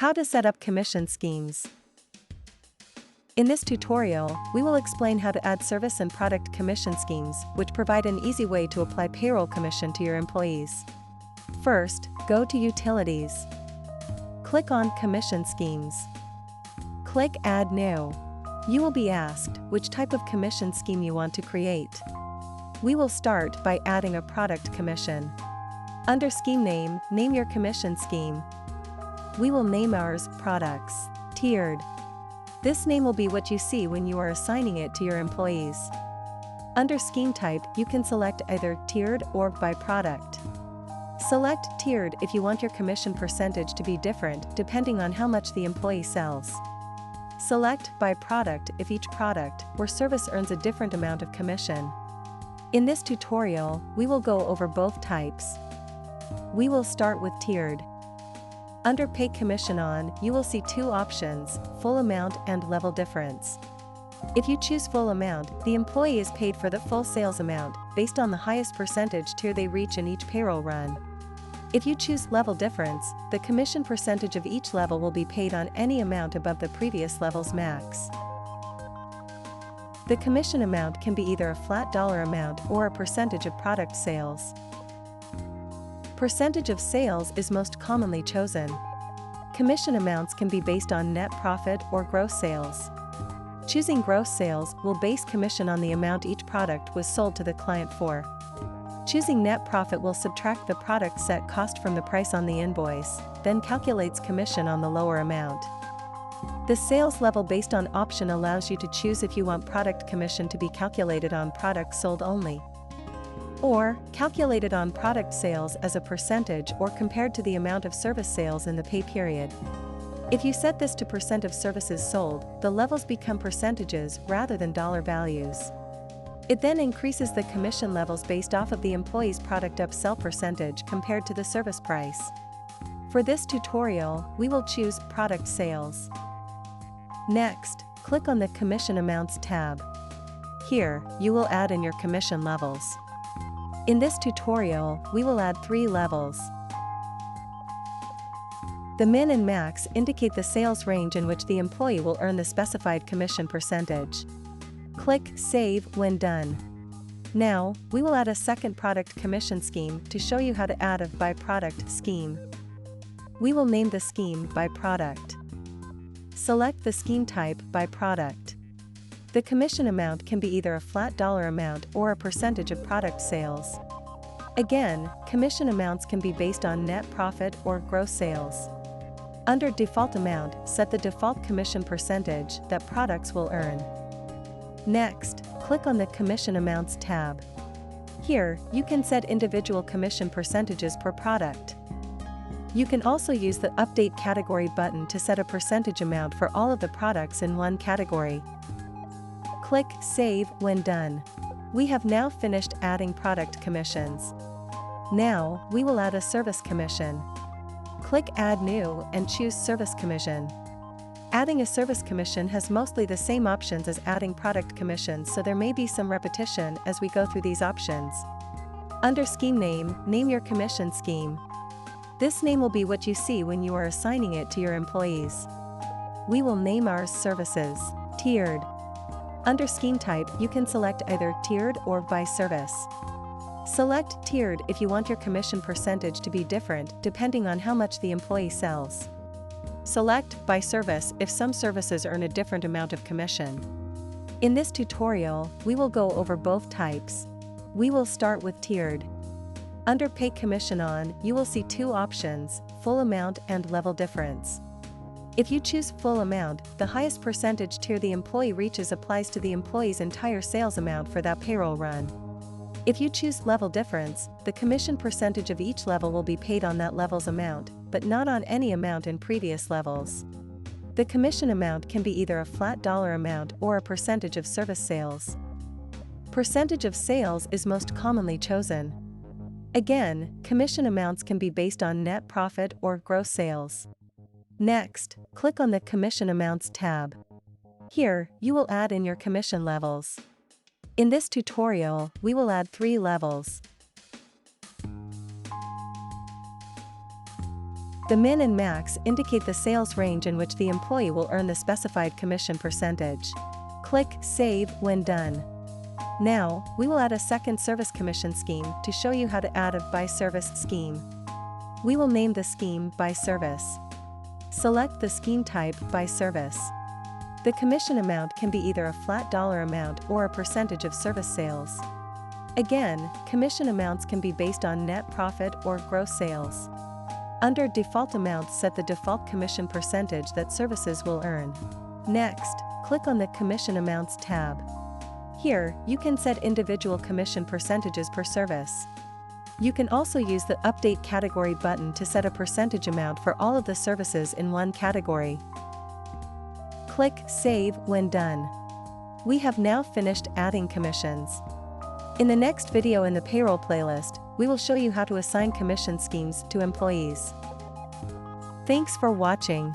How to set up commission schemes. In this tutorial, we will explain how to add service and product commission schemes, which provide an easy way to apply payroll commission to your employees. First, go to Utilities. Click on Commission Schemes. Click Add New. You will be asked which type of commission scheme you want to create. We will start by adding a product commission. Under Scheme Name, name your commission scheme. We will name ours Products, Tiered. This name will be what you see when you are assigning it to your employees. Under Scheme Type, you can select either Tiered or by Product. Select Tiered if you want your commission percentage to be different depending on how much the employee sells. Select by Product if each product or service earns a different amount of commission. In this tutorial, we will go over both types. We will start with Tiered. Under Pay Commission On, you will see two options, Full Amount and Level Difference. If you choose Full Amount, the employee is paid for the full sales amount, based on the highest percentage tier they reach in each payroll run. If you choose Level Difference, the commission percentage of each level will be paid on any amount above the previous level's max. The commission amount can be either a flat dollar amount or a percentage of product sales. Percentage of sales is most commonly chosen. Commission amounts can be based on net profit or gross sales. Choosing gross sales will base commission on the amount each product was sold to the client for. Choosing net profit will subtract the product set cost from the price on the invoice, then calculates commission on the lower amount. The sales level based on option allows you to choose if you want product commission to be calculated on products sold only, or calculated on product sales as a percentage or compared to the amount of service sales in the pay period. If you set this to percent of services sold, the levels become percentages rather than dollar values. It then increases the commission levels based off of the employee's product upsell percentage compared to the service price. For this tutorial, we will choose Product Sales. Next, click on the Commission Amounts tab. Here, you will add in your commission levels. In this tutorial, we will add 3 levels. The min and max indicate the sales range in which the employee will earn the specified commission percentage. Click Save when done. Now, we will add a second product commission scheme to show you how to add a by product scheme. We will name the scheme by product. Select the scheme type by product. The commission amount can be either a flat dollar amount or a percentage of product sales. Again, commission amounts can be based on net profit or gross sales. Under Default Amount, set the default commission percentage that products will earn. Next, click on the Commission Amounts tab. Here, you can set individual commission percentages per product. You can also use the Update Category button to set a percentage amount for all of the products in one category. Click Save when done. We have now finished adding product commissions. Now, we will add a service commission. Click Add New and choose Service Commission. Adding a service commission has mostly the same options as adding product commissions, so there may be some repetition as we go through these options. Under Scheme Name, name your commission scheme. This name will be what you see when you are assigning it to your employees. We will name ours Services, Tiered. Under Scheme Type, you can select either Tiered or by Service. Select Tiered if you want your commission percentage to be different depending on how much the employee sells. Select by Service if some services earn a different amount of commission. In this tutorial, we will go over both types. We will start with Tiered. Under Pay Commission On, you will see two options, Full Amount and Level Difference. If you choose Full Amount, the highest percentage tier the employee reaches applies to the employee's entire sales amount for that payroll run. If you choose Level Difference, the commission percentage of each level will be paid on that level's amount, but not on any amount in previous levels. The commission amount can be either a flat dollar amount or a percentage of service sales. Percentage of sales is most commonly chosen. Again, commission amounts can be based on net profit or gross sales. Next, click on the Commission Amounts tab. Here, you will add in your commission levels. In this tutorial, we will add 3 levels. The min and max indicate the sales range in which the employee will earn the specified commission percentage. Click Save when done. Now, we will add a second service commission scheme to show you how to add a by service scheme. We will name the scheme by service. Select the scheme type by service. The commission amount can be either a flat dollar amount or a percentage of service sales. Again, commission amounts can be based on net profit or gross sales. Under Default Amounts, set the default commission percentage that services will earn. Next, click on the Commission Amounts tab. Here, you can set individual commission percentages per service. You can also use the Update Category button to set a percentage amount for all of the services in one category. Click Save when done. We have now finished adding commissions. In the next video in the payroll playlist, we will show you how to assign commission schemes to employees. Thanks for watching.